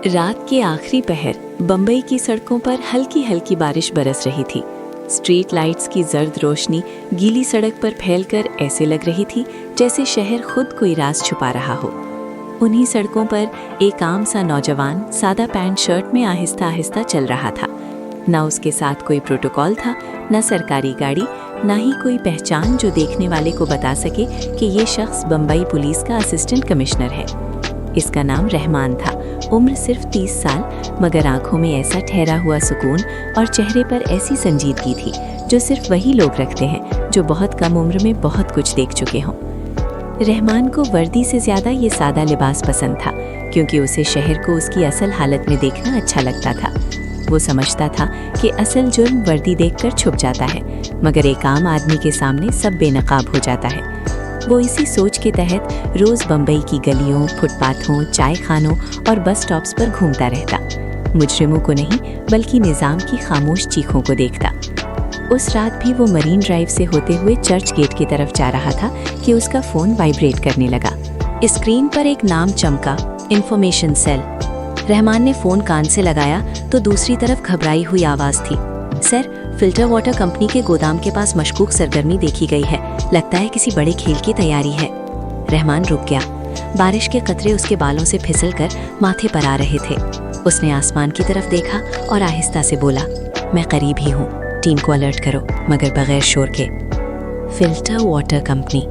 रात के आखिरी पहर बम्बई की सड़कों पर हल्की हल्की बारिश बरस रही थी। स्ट्रीट लाइट्स की जर्द रोशनी गीली सड़क पर फैलकर ऐसे लग रही थी जैसे शहर खुद कोई राज छुपा रहा हो। उन्हीं सड़कों पर एक आम सा नौजवान सादा पैंट शर्ट में आहिस्ता आहिस्ता चल रहा था। न उसके साथ कोई प्रोटोकॉल था, न सरकारी गाड़ी, न ही कोई पहचान जो देखने वाले को बता सके कि ये शख्स बम्बई पुलिस का असिस्टेंट कमिश्नर है। इसका नाम रहमान था। उम्र सिर्फ 30 साल, मगर आंखों में ऐसा ठहरा हुआ सुकून और चेहरे पर ऐसी संजीदगी थी जो सिर्फ वही लोग रखते हैं जो बहुत कम उम्र में बहुत कुछ देख चुके हों। रहमान को वर्दी से ज़्यादा ये सादा लिबास पसंद था, क्योंकि उसे शहर को उसकी असल हालत में देखना अच्छा लगता था। वो समझता था कि असल जुर्म वर्दी देखकर छुप जाता है, मगर एक आम आदमी के सामने सब बेनकाब हो जाता है। वो इसी सोच के तहत रोज़ बम्बई की गलियों, फुटपाथों, चाय खानों और बस स्टॉप्स पर घूमता रहता। मुजरिमों को नहीं, बल्कि निज़ाम की खामोश चीखों को देखता। उस रात भी वो मरीन ड्राइव से होते हुए चर्च गेट की तरफ जा रहा था कि उसका फ़ोन वाइब्रेट करने लगा। स्क्रीन पर एक नाम चमका, इन्फॉर्मेशन सेल। रहमान ने फ़ोन कान से लगाया तो दूसरी तरफ घबराई हुई आवाज़ थी। सर, फिल्टर वाटर कंपनी के गोदाम के पास मशकूक सरगर्मी देखी गई है। लगता है किसी बड़े खेल की तैयारी है। रहमान रुक गया। बारिश के कतरे उसके बालों से फिसलकर माथे पर आ रहे थे। उसने आसमान की तरफ देखा और आहिस्ता से बोला, मैं करीब ही हूँ, टीम को अलर्ट करो, मगर बगैर शोर के। फिल्टर वाटर कंपनी,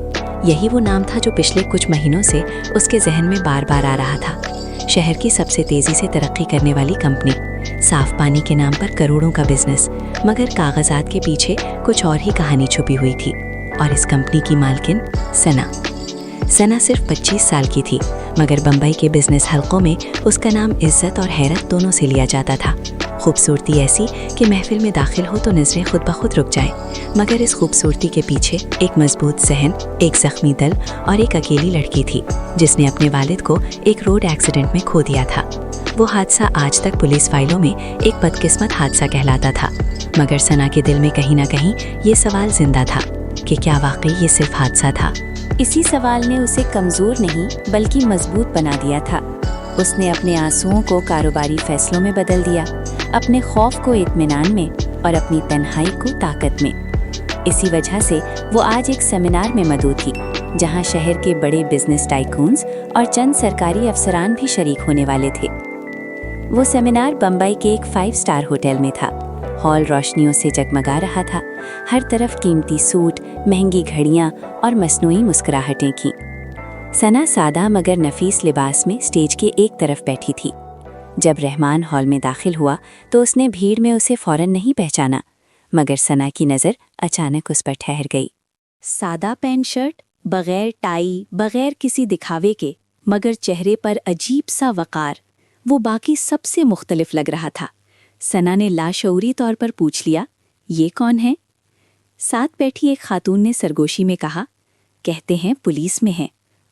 यही वो नाम था जो पिछले कुछ महीनों से उसके जहन में बार बार आ रहा था। शहर की सबसे तेज़ी से तरक्की करने वाली कंपनी, साफ पानी के नाम पर करोड़ों का बिजनेस, मगर कागजात के पीछे कुछ और ही कहानी छुपी हुई थी। और इस कंपनी की मालकिन सना सिर्फ 25 साल की थी, मगर बम्बई के बिजनेस हलकों में उसका नाम इज्जत और हैरत दोनों से लिया जाता था। खूबसूरती ऐसी कि महफिल में दाखिल हो तो नजरें खुद ब खुद रुक जाएं, मगर इस खूबसूरती के पीछे एक मजबूत जहन, एक जख्मी दिल और एक अकेली लड़की थी जिसने अपने वालिद को एक रोड एक्सीडेंट में खो दिया था। वो हादसा आज तक पुलिस फाइलों में एक बदकिस्मत हादसा कहलाता था, मगर सना के दिल में कहीं ना कहीं ये सवाल जिंदा था कि क्या वाकई ये सिर्फ हादसा था। इसी सवाल ने उसे कमज़ोर नहीं बल्कि मजबूत बना दिया था। उसने अपने आंसुओं को कारोबारी फैसलों में बदल दिया, अपने खौफ को इत्मीनान में और अपनी तन्हाई को ताकत में। इसी वजह से वो आज एक सेमिनार में मौजूद थी, जहां शहर के बड़े बिजनेस टाइकून्स और चंद सरकारी अफसरान भी शरीक होने वाले थे। वो सेमिनार बम्बई के एक 5 स्टार होटल में था। हॉल रोशनियों से जगमगा रहा था। हर तरफ कीमती सूट, महंगी घड़ियां और मसनूई मुस्कुराहटें थीं। सना सादा मगर नफीस लिबास में स्टेज के एक तरफ बैठी थी। जब रहमान हॉल में दाखिल हुआ तो उसने भीड़ में उसे फौरन नहीं पहचाना, मगर सना की नज़र अचानक उस पर ठहर गई। सादा पैंट शर्ट, बगैर टाई, बगैर किसी दिखावे के, मगर चेहरे पर अजीब सा वक़ार, वो बाकी सबसे मुख्तलिफ लग रहा था। सना ने लाशऊरी तौर पर पूछ लिया, ये कौन है? साथ बैठी एक खातून ने सरगोशी में कहा, कहते हैं पुलिस में हैं,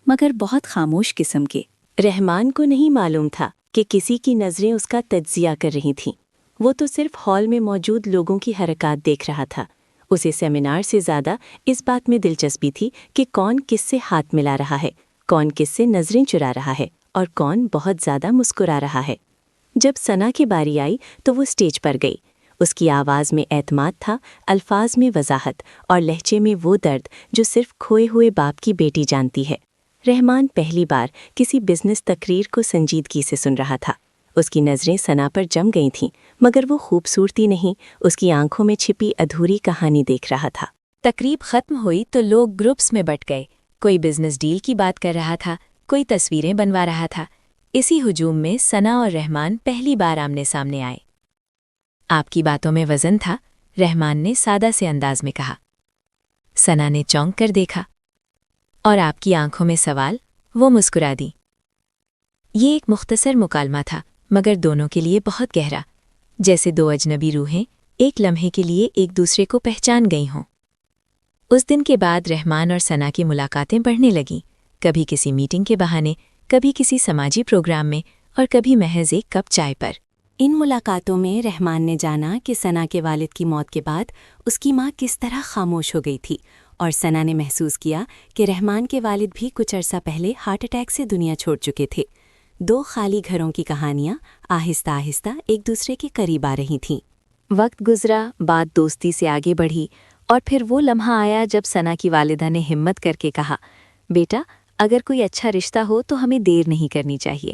मगर बहुत खामोश किस्म के। रहमान को नहीं मालूम था कि किसी की नज़रें उसका तज्जिया कर रही थीं। वो तो सिर्फ हॉल में मौजूद लोगों की हरकत देख रहा था। उसे सेमिनार से ज़्यादा इस बात में दिलचस्पी थी कि कौन किससे हाथ मिला रहा है, कौन किससे नज़रें चुरा रहा है और कौन बहुत ज़्यादा मुस्कुरा रहा है। जब सना की बारी आई तो वो स्टेज पर गई। उसकी आवाज़ में एतमाद था, अल्फाज में वजाहत और लहजे में वो दर्द जो सिर्फ खोए हुए बाप की बेटी जानती है। रहमान पहली बार किसी बिजनेस तकरीर को संजीदगी से सुन रहा था। उसकी नज़रें सना पर जम गई थीं, मगर वो खूबसूरती नहीं, उसकी आंखों में छिपी अधूरी कहानी देख रहा था। तकरीब ख़त्म हुई तो लोग ग्रुप्स में बट गए। कोई बिजनेस डील की बात कर रहा था, कोई तस्वीरें बनवा रहा था। इसी हुजूम में सना और रहमान पहली बार आमने सामने आए। आपकी बातों में वज़न था, रहमान ने सादा से अंदाज में कहा। सना ने चौंक कर देखा। और आपकी आंखों में सवाल? वो मुस्कुरा दी। ये एक मुख्तसर मुकालमा था, मगर दोनों के लिए बहुत गहरा, जैसे दो अजनबी रूहें एक लम्हे के लिए एक दूसरे को पहचान गई हों। उस दिन के बाद रहमान और सना की मुलाकातें बढ़ने लगीं, कभी किसी मीटिंग के बहाने, कभी किसी समाजी प्रोग्राम में और कभी महज एक कप चाय पर। इन मुलाकातों में रहमान ने जाना कि सना के वालिद की मौत के बाद उसकी माँ किस तरह खामोश हो गई थी, और सना ने महसूस किया कि रहमान के वालिद भी कुछ अरसा पहले हार्ट अटैक से दुनिया छोड़ चुके थे। دو خالی گھروں کی کہانیاں آہستہ آہستہ ایک دوسرے کے قریب آ رہی تھیں۔ وقت گزرا، بات دوستی سے آگے بڑھی، اور پھر وہ لمحہ آیا جب ثنا کی والدہ نے ہمت کر کے کہا، بیٹا اگر کوئی اچھا رشتہ ہو تو ہمیں دیر نہیں کرنی چاہیے۔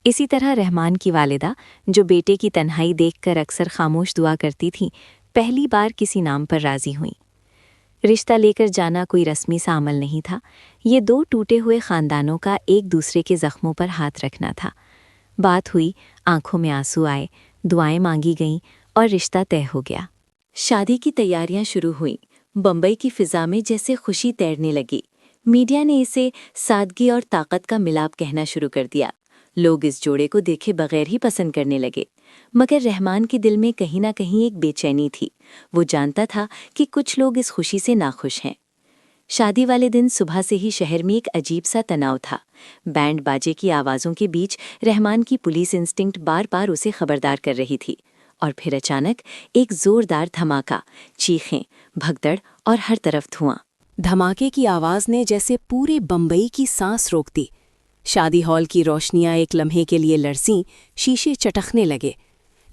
اسی طرح رحمان کی والدہ، جو بیٹے کی تنہائی دیکھ کر اکثر خاموش دعا کرتی تھیں، پہلی بار کسی نام پر راضی ہوئیں۔ رشتہ لے کر جانا کوئی رسمی سا عمل نہیں تھا، یہ دو ٹوٹے ہوئے خاندانوں کا ایک دوسرے کے زخموں پر ہاتھ رکھنا تھا۔ بات ہوئی، آنکھوں میں آنسو آئے، دعائیں مانگی گئیں اور رشتہ طے ہو گیا۔ شادی کی تیاریاں شروع ہوئیں۔ بمبئی کی فضا میں جیسے خوشی تیرنے لگی۔ میڈیا نے اسے سادگی اور طاقت کا ملاپ کہنا شروع کر دیا۔ لوگ اس جوڑے کو دیکھے بغیر ہی پسند کرنے لگے، مگر رحمان کے دل میں کہیں نہ کہیں ایک بے چینی تھی۔ وہ جانتا تھا کہ کچھ لوگ اس خوشی سے ناخوش ہیں۔ شادی والے دن صبح سے ہی شہر میں ایک عجیب سا تناؤ تھا۔ بینڈ باجے کی آوازوں کے بیچ رحمان کی پولیس انسٹنکٹ بار بار اسے خبردار کر رہی تھی، اور پھر اچانک ایک زوردار دھماکہ، چیخیں، بھگدڑ اور ہر طرف دھواں۔ دھماکے کی آواز نے جیسے پورے بمبئی کی سانس روک دی۔ شادی ہال کی روشنیاں ایک لمحے کے لیے لرزیں، شیشے چٹکنے لگے۔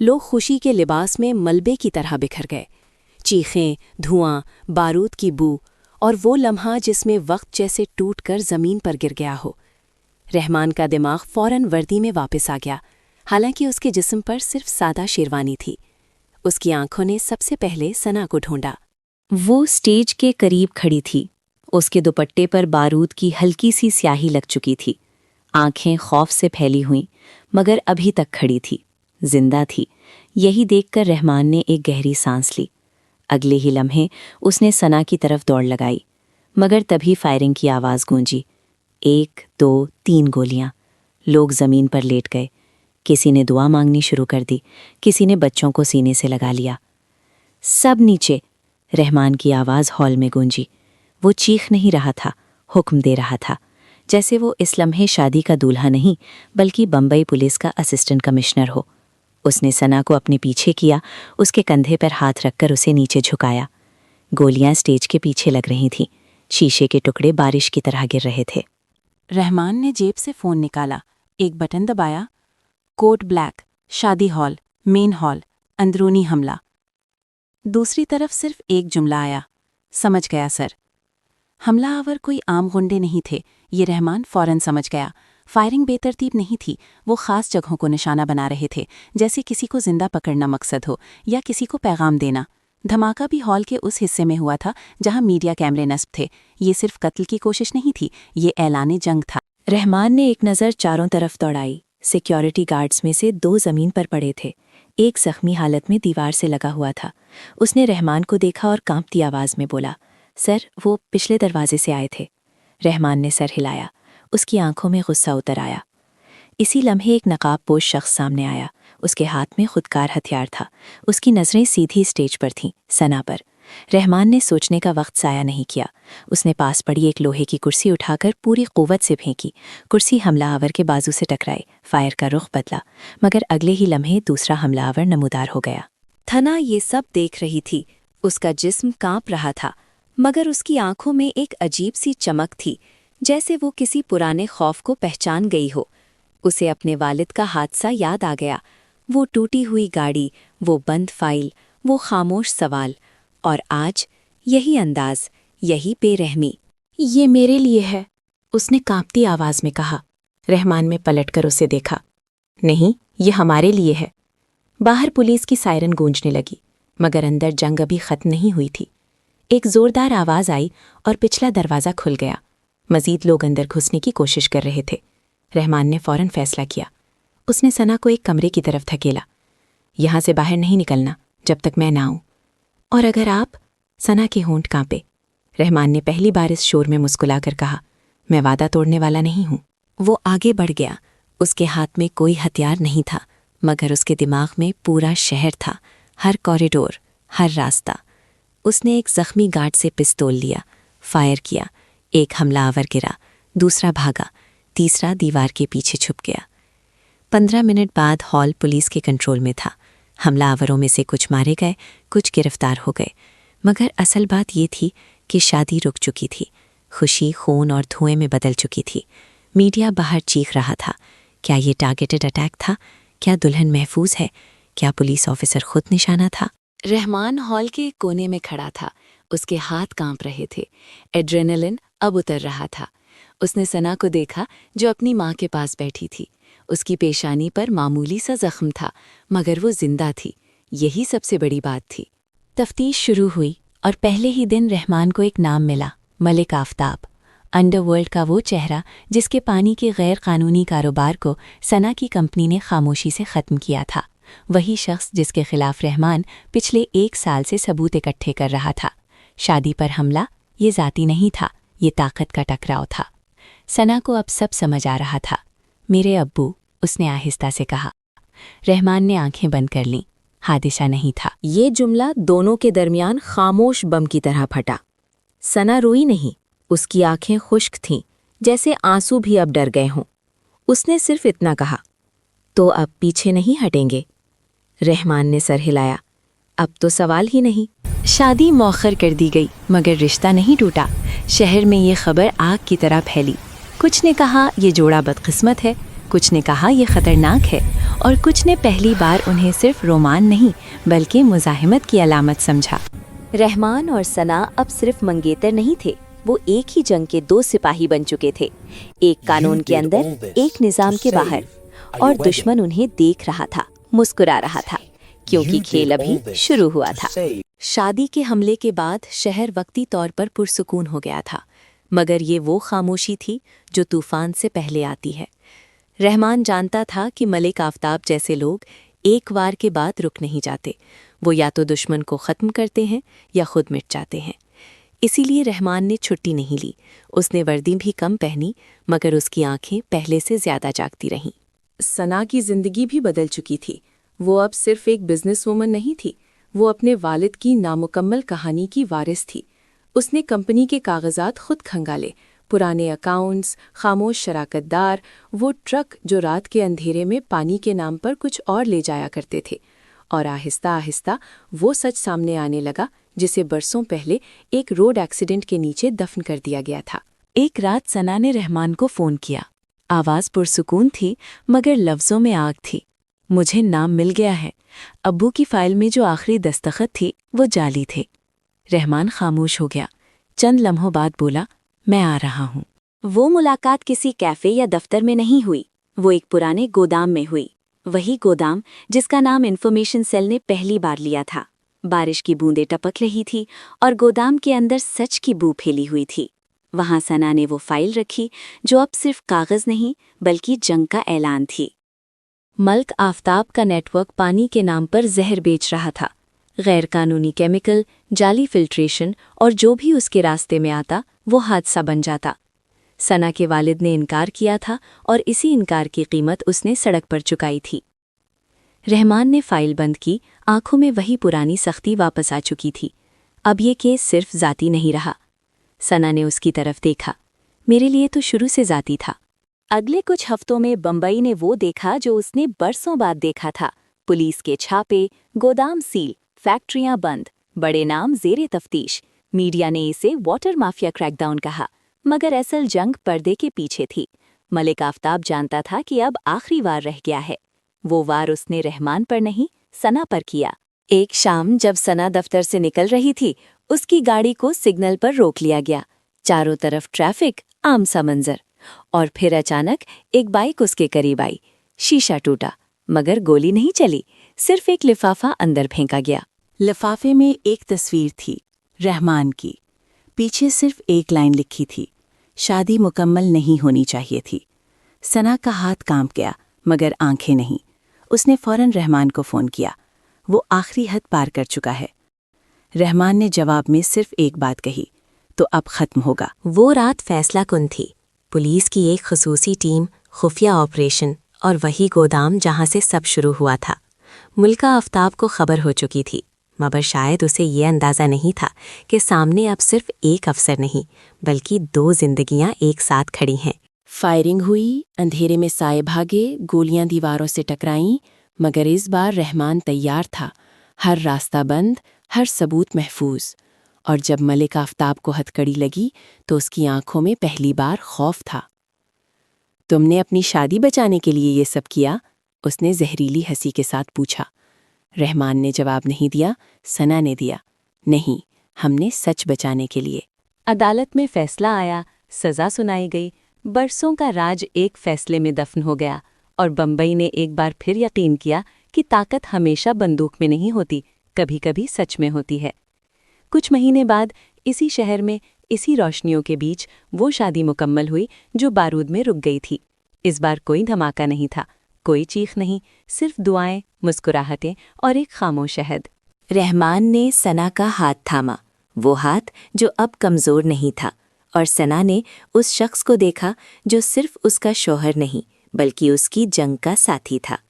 لوگ خوشی کے لباس میں ملبے کی طرح بکھر گئے۔ چیخیں، دھواں، بارود کی بو، اور وہ لمحہ جس میں وقت جیسے ٹوٹ کر زمین پر گر گیا ہو۔ رحمان کا دماغ فوراً وردی میں واپس آ گیا، حالانکہ اس کے جسم پر صرف سادہ شیروانی تھی۔ اس کی آنکھوں نے سب سے پہلے ثنا کو ڈھونڈا۔ وہ اسٹیج کے قریب کھڑی تھی۔ اس کے دوپٹے پر بارود کی ہلکی سی سیاہی لگ چکی تھی۔ آنکھیں خوف سے پھیلی ہوئیں، مگر ابھی تک کھڑی تھی، زندہ تھی۔ یہی دیکھ کر رحمان نے ایک گہری سانس لی۔ اگلے ہی لمحے اس نے ثنا کی طرف دوڑ لگائی، مگر تبھی فائرنگ کی آواز گونجی۔ 1 2 3 گولیاں۔ لوگ زمین پر لیٹ گئے۔ کسی نے دعا مانگنی شروع کر دی، کسی نے بچوں کو سینے سے لگا لیا۔ سب نیچے، رحمان کی آواز ہال میں گونجی۔ وہ چیخ نہیں رہا تھا، حکم دے رہا تھا، جیسے وہ اس لمحے شادی کا دولہا نہیں بلکہ بمبئی پولیس کا اسسٹنٹ کمشنر ہو۔ اس نے ثنا کو اپنے پیچھے کیا، اس کے کندھے پر ہاتھ رکھ کر اسے نیچے جھکایا۔ گولیاں اسٹیج کے پیچھے لگ رہی تھیں، شیشے کے ٹکڑے بارش کی طرح گر رہے تھے۔ رحمان نے جیب سے فون نکالا، ایک بٹن دبایا، کوڈ بلیک، شادی ہال، مین ہال، اندرونی حملہ۔ دوسری طرف صرف ایک جملہ آیا، سمجھ گیا سر۔ حملہ آور کوئی عام غنڈے نہیں تھے، یہ رحمان فوراً سمجھ گیا۔ فائرنگ بے ترتیب نہیں تھی، وہ خاص جگہوں کو نشانہ بنا رہے تھے، جیسے کسی کو زندہ پکڑنا مقصد ہو یا کسی کو پیغام دینا۔ دھماکہ بھی ہال کے اس حصے میں ہوا تھا جہاں میڈیا کیمرے نصب تھے۔ یہ صرف قتل کی کوشش نہیں تھی، یہ اعلان جنگ تھا۔ رحمان نے ایک نظر چاروں طرف دوڑائی۔ سیکیورٹی گارڈز میں سے 2 زمین پر پڑے تھے، ایک زخمی حالت میں دیوار سے لگا ہوا تھا۔ اس نے رحمان کو دیکھا اور کانپتی آواز میں بولا، سر وہ پچھلے دروازے سے آئے تھے۔ رحمان نے سر ہلایا، اس کی آنکھوں میں غصہ اتر آیا۔ اسی لمحے ایک نقاب پوش شخص سامنے آیا، اس کے ہاتھ میں خودکار ہتھیار تھا۔ اس کی نظریں سیدھی اسٹیج پر تھیں، ثنا پر۔ رحمان نے سوچنے کا وقت ضائع نہیں کیا۔ اس نے پاس پڑی ایک لوہے کی کرسی اٹھا کر پوری قوت سے پھینکی۔ کرسی حملہ آور کے بازو سے ٹکرائی، فائر کا رخ بدلا، مگر اگلے ہی لمحے دوسرا حملہ آور نمودار ہو گیا۔ ثنا یہ سب دیکھ رہی تھی، اس کا جسم کانپ رہا تھا، مگر اس کی آنکھوں میں ایک عجیب سی چمک تھی، جیسے وہ کسی پرانے خوف کو پہچان گئی ہو۔ اسے اپنے والد کا حادثہ یاد آ گیا، وہ ٹوٹی ہوئی گاڑی، وہ بند فائل، وہ خاموش سوال، اور آج یہی انداز، یہی بے رحمی۔ یہ میرے لیے ہے، اس نے کانپتی آواز میں کہا۔ رحمان نے پلٹ کر اسے دیکھا۔ نہیں، یہ ہمارے لیے ہے۔ باہر پولیس کی سائرن گونجنے لگی، مگر اندر جنگ ابھی ختم نہیں ہوئی تھی۔ ایک زوردار آواز آئی اور پچھلا دروازہ کھل گیا۔ مزید لوگ اندر گھسنے کی کوشش کر رہے تھے۔ رحمان نے فوراً فیصلہ کیا۔ اس نے ثنا کو ایک کمرے کی طرف دھکیلا۔ یہاں سے باہر نہیں نکلنا جب تک میں نہ آؤں۔ اور اگر آپ، ثنا کے ہونٹ کانپے۔ رحمان نے پہلی بار اس شور میں مسکلا کر کہا، میں وعدہ توڑنے والا نہیں ہوں۔ وہ آگے بڑھ گیا۔ اس کے ہاتھ میں کوئی ہتھیار نہیں تھا، مگر اس کے دماغ میں پورا شہر تھا، ہر کوریڈور، ہر راستہ۔ اس نے ایک زخمی گارڈ سے پستول لیا، فائر کیا، ایک حملہ آور گرا، دوسرا بھاگا، تیسرا دیوار کے پیچھے چھپ گیا۔ 15 منٹ بعد ہال پولیس کے کنٹرول میں تھا۔ حملہ آوروں میں سے کچھ مارے گئے، کچھ گرفتار ہو گئے، مگر اصل بات یہ تھی کہ شادی رک چکی تھی، خوشی خون اور دھوئیں میں بدل چکی تھی۔ میڈیا باہر چیخ رہا تھا، क्या ये टारगेटेड अटैक था? क्या दुल्हन महफूज है? क्या पुलिस ऑफिसर खुद निशाना था? रहमान हॉल के कोने में खड़ा था। उसके हाथ कांप रहे थे। एड्रेनलिन अब उतर रहा था। उसने सना को देखा जो अपनी माँ के पास बैठी थी। उसकी पेशानी पर मामूली सा जख्म था, मगर वो जिंदा थी। यही सबसे बड़ी बात थी। तफ्तीश शुरू हुई और पहले ही दिन रहमान को एक नाम मिला, मलिक आफ्ताब। अंडरवर्ल्ड का वो चेहरा जिसके पानी के गैर कानूनी कारोबार को सना की कंपनी ने खामोशी से ख़त्म किया था। वही शख्स जिसके खिलाफ रहमान पिछले 1 साल से सबूत इकट्ठे कर रहा था। शादी पर हमला ये ज़ाती नहीं था, ये ताकत का टकराव था। सना को अब सब समझ आ रहा था। मेरे अब्बू, उसने आहिस्ता से कहा। रहमान ने आंखें बंद कर लीं। हादिसा नहीं था। ये जुमला दोनों के दरमियान खामोश बम की तरह फटा। सना रोई नहीं, उसकी आंखें खुश्क थीं, जैसे आंसू भी अब डर गए हों। उसने सिर्फ इतना कहा, तो अब पीछे नहीं हटेंगे? रहमान ने सर हिलाया। अब तो सवाल ही नहीं। शादी मौखर कर दी गई, मगर रिश्ता नहीं टूटा। शहर में ये खबर आग की तरह फैली। कुछ ने कहा ये जोड़ा बदकिस्मत है, कुछ ने कहा ये खतरनाक है, और कुछ ने पहली बार उन्हें सिर्फ रोमान नहीं बल्कि मुज़ाहिमत की अलामत समझा। रहमान और सना अब सिर्फ मंगेतर नहीं थे, वो एक ही जंग के 2 सिपाही बन चुके थे। एक कानून के अंदर, एक निज़ाम के बाहर। और दुश्मन उन्हें देख रहा था, मुस्कुरा रहा था, क्योंकि खेल अभी शुरू हुआ था। शादी के हमले के बाद शहर वक्ती तौर पर पुरसुकून हो गया था, मगर ये वो खामोशी थी जो तूफान से पहले आती है। रहमान जानता था कि मलिक आफ्ताब जैसे लोग एक वार के बाद रुक नहीं जाते। वो या तो दुश्मन को ख़त्म करते हैं या खुद मिट जाते हैं। इसीलिए रहमान ने छुट्टी नहीं ली। उसने वर्दी भी कम पहनी, मगर उसकी आंखें पहले से ज़्यादा जागती रहीं। सना की ज़िंदगी भी बदल चुकी थी। वो अब सिर्फ एक बिजनेस वूमन नहीं थी, वो अपने वालिद की नामुकम्मल कहानी की वारिस थी। उसने कंपनी के कागजात खुद खंगाले, पुराने अकाउंट्स, खामोश शराकतदार, वो ट्रक जो रात के अंधेरे में पानी के नाम पर कुछ और ले जाया करते थे। और आहिस्ता आहिस्ता वो सच सामने आने लगा जिसे बरसों पहले एक रोड एक्सीडेंट के नीचे दफन कर दिया गया था। एक रात सना ने रहमान को फ़ोन किया। आवाज़ पुरसुकून थी, मगर लफ्ज़ों में आग थी। मुझे नाम मिल गया है। अब्बू की फाइल में जो आखिरी दस्तखत थी वो जाली थे। रहमान खामोश हो गया। चंद लम्हों बाद बोला, मैं आ रहा हूँ। वो मुलाकात किसी कैफ़े या दफ्तर में नहीं हुई, वो एक पुराने गोदाम में हुई। वही गोदाम जिसका नाम इन्फॉर्मेशन सेल ने पहली बार लिया था। बारिश की बूंदें टपक रही थी और गोदाम के अंदर सच की बू फैली हुई थी। वहाँ सना ने वो फाइल रखी जो अब सिर्फ कागज़ नहीं बल्कि जंग का ऐलान थी। मलिक आफ्ताब का नेटवर्क पानी के नाम पर जहर बेच रहा था। गैर कानूनी केमिकल, जाली फिल्ट्रेशन और जो भी उसके रास्ते में आता वो हादसा बन जाता। सना के वालिद ने इनकार किया था और इसी इनकार की कीमत उसने सड़क पर चुकाई थी। रहमान ने फाइल बंद की, आंखों में वही पुरानी सख्ती वापस आ चुकी थी। अब ये केस सिर्फ ज़ाती नहीं रहा। सना ने उसकी तरफ देखा। मेरे लिए तो शुरू से ज़ाती था। अगले कुछ हफ्तों में बम्बई ने वो देखा जो उसने बरसों बाद देखा था। पुलिस के छापे, गोदाम सील, फैक्ट्रियां बंद, बड़े नाम ज़ेरे तफ्तीश। मीडिया ने इसे वाटर माफिया क्रैकडाउन कहा, मगर असल जंग पर्दे के पीछे थी। मलिक आफ्ताब जानता था कि अब आखिरी वार रह गया है। वो वार उसने रहमान पर नहीं, सना पर किया। एक शाम जब सना दफ्तर से निकल रही थी, उसकी गाड़ी को सिग्नल पर रोक लिया गया। चारों तरफ ट्रैफिक, आम सा मंजर। और फिर अचानक एक बाइक उसके करीब आई। शीशा टूटा, मगर गोली नहीं चली। सिर्फ एक लिफाफा अंदर फेंका गया। लिफाफे में एक तस्वीर थी, रहमान की। पीछे सिर्फ एक लाइन लिखी थी, शादी मुकम्मल नहीं होनी चाहिए थी। सना का हाथ कांप गया, मगर आंखें नहीं। उसने फौरन रहमान को फ़ोन किया। वो आखिरी हद पार कर चुका है। रहमान ने जवाब में सिर्फ एक बात कही, तो अब ख़त्म होगा। वो रात फैसला कुन थी। पुलिस की एक खसूसी टीम, खुफिया ऑपरेशन और वही गोदाम जहां से सब शुरू हुआ था। मुल्का आफ्ताब को खबर हो चुकी थी, मगर शायद उसे ये अंदाज़ा नहीं था कि सामने अब सिर्फ एक अफसर नहीं बल्कि 2 जिंदगियां एक साथ खड़ी हैं। फायरिंग हुई, अंधेरे में साए भागे, गोलियां दीवारों से टकराईं, मगर इस बार रहमान तैयार था। हर रास्ता बंद, हर सबूत महफूज। और जब मलिक आफ्ताब को हथकड़ी लगी तो उसकी आंखों में पहली बार खौफ था। تم نے اپنی شادی بچانے کے لیے یہ سب کیا؟ اس نے زہریلی ہنسی کے ساتھ پوچھا۔ رحمان نے جواب نہیں دیا، ثنا نے دیا۔ نہیں، ہم نے سچ بچانے کے لیے۔ عدالت میں فیصلہ آیا، سزا سنائی گئی، برسوں کا راج ایک فیصلے میں دفن ہو گیا، اور بمبئی نے ایک بار پھر یقین کیا کہ طاقت ہمیشہ بندوق میں نہیں ہوتی، کبھی کبھی سچ میں ہوتی ہے۔ کچھ مہینے بعد اسی شہر میں اسی روشنیوں کے بیچ وہ شادی مکمل ہوئی جو بارود میں رک گئی تھی۔ اس بار کوئی دھماکہ نہیں تھا، کوئی چیخ نہیں، صرف دعائیں، مسکراہٹیں اور ایک خاموش عہد۔ رحمان نے ثنا کا ہاتھ تھاما، وہ ہاتھ جو اب کمزور نہیں تھا، اور ثنا نے اس شخص کو دیکھا جو صرف اس کا شوہر نہیں بلکہ اس کی جنگ کا ساتھی تھا۔